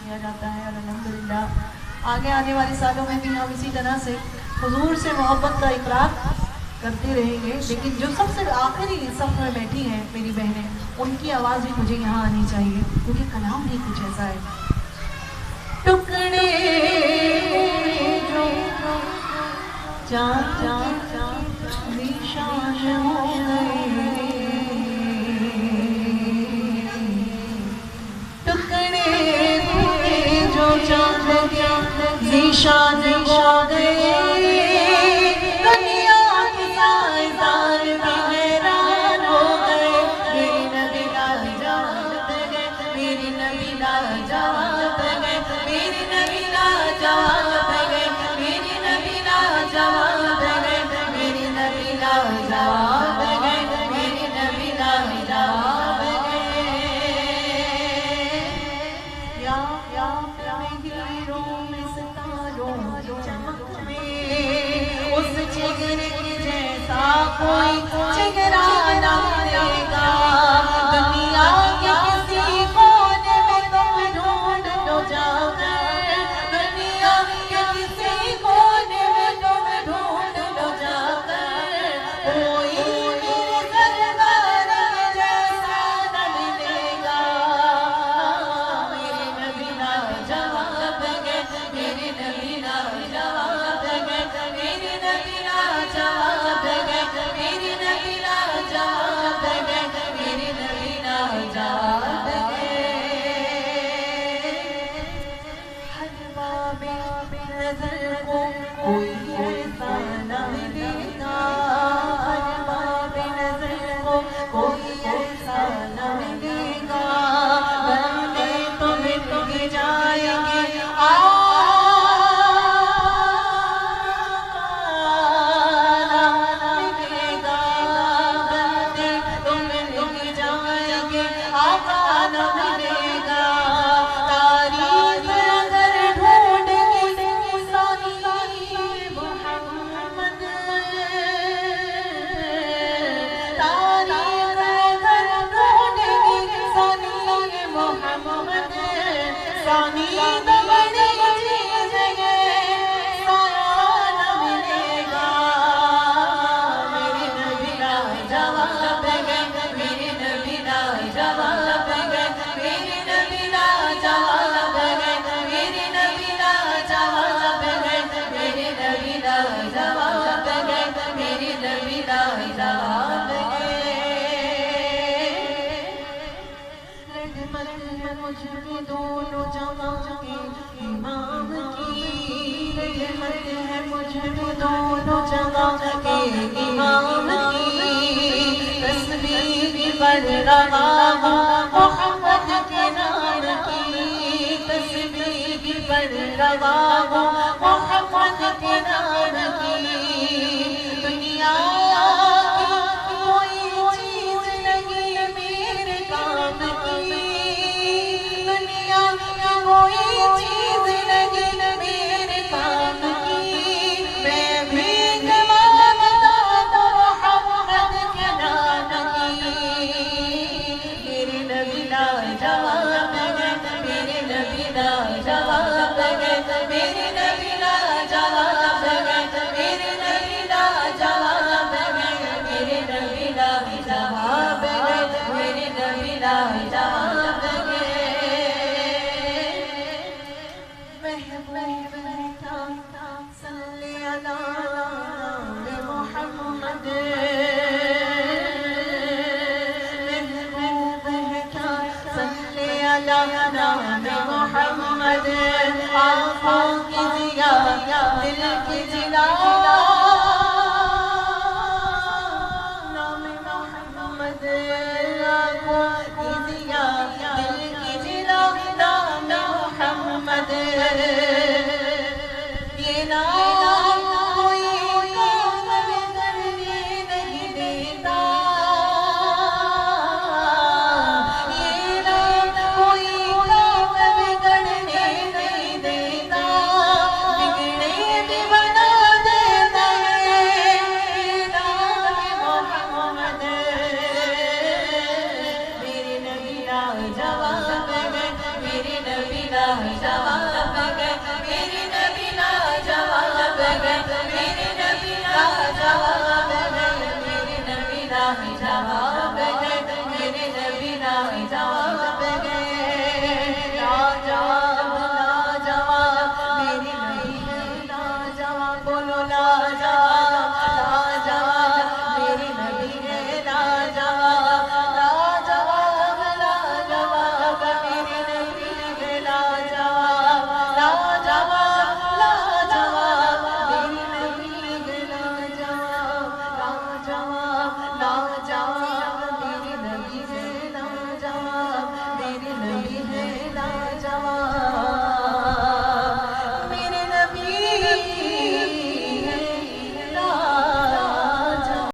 किया जाता है। और अल्हम्दुलिल्लाह आगे आने वाले सालों में भी हम इसी तरह से हुजूर से मोहब्बत का इकरार करते रहेंगे। लेकिन जो सबसे आखिरी सफ में बैठी हैं मेरी बहनें, उनकी आवाज़ भी मुझे यहाँ आनी चाहिए, क्योंकि कलाम भी कुछ ऐसा है। टुकड़े जो निशान हो गए, टुकड़े जो चांद के निशान हो गए, दुनिया की साइज़ान भी हैरान हो गए। मेरी नबी लाजवाब गए, मेरी नबी लाजवाब गए, मेरी नबी लाजवाब गए, मेरी नबी लाजवाब गए, मेरी नबी लाजवाब गए, मेरी नबी लाजवाब गए। या हीरों में सितारों की चमक में उस जिगर के जैसा कोई जिगरा ना मिलेगा। दुनिया के किसी कोने में तुम ढूंढ लो जाकर, दुनिया के किसी कोने में तुम ढूंढ लो जाकर, कोई मेरे सरदार के जैसा न मिलेगा। मेरे नबी लाजवाब गए, मेरे नबी लाजवाब गए, मेरे नबी लाजवाब गए, मेरे नबी लाजवाब गए, मेरे नबी लाजवाब गए। हर बाबे नज़र को कोई ऐसा न मिलेगा, हर बाबे नज़र को कोई ऐसा न मिलेगा। बंदे तुम्हें तुम जाएंगे मिलेगा, बंदे तुम्हें तुम जाएंगे आका न मिलेगा। तारीफ अगर ढूंढेंगे सानी मोहम्मद, तारीफ अगर ढूंढेंगे सानी मोहम्मद, सानी तो बड़ी चीज़ है, साया न मिलेगा। मेरे नबी लाजवाब गए, मेरे नबी लाजवाब गए, मेरे नबी लाजवाब गए, मेरे नबी लाजवाब गए, मेरे नबी लाजवाब गए, मेरे नबी लाजवाब गए। रहमत है मुझ पे दोनों जहां के इमाम की, रहमत है मुझ पे दोनों जहां के इमाम की। तस्बीह पढ़ रहा हूँ मोहम्मद के नाम की, तस्बीह पढ़ रहा हूँ मोहम्मद के नाम की। दुनिया की कोई चीज़ नहीं मेरे काम की, दुनिया की कोई चीज़ नहीं मेरे काम की। मैं भी गवाहता मोहम्मद के नाम की। मेरे नबी लाजवाब गए, मेरे नबी लाजवाब गए, मेरे नबी लाजवाब गए, मेरे नबी लाजवाब गए, मेरे नबी लाजवाब गए, मेरे नबी लाजवाब गए। महबूब था सल्ले अला मोहम्मद, महबूब था सल्ले अला मोहम्मद। आँखों की ज़िया दिल की जिला, नाम मोहम्मद। आँखों की ज़िया दिल की जिला, नाम मोहम्मद। ये नाम कोई काम बिगड़ने नहीं देता, ये नाम कोई काम बिगड़ने नहीं देता, बिगड़े भी बना देता है ये नाम मोहम्मद। मेरे नबी लाजवाब गए, मेरे नबी نبی لا جاتے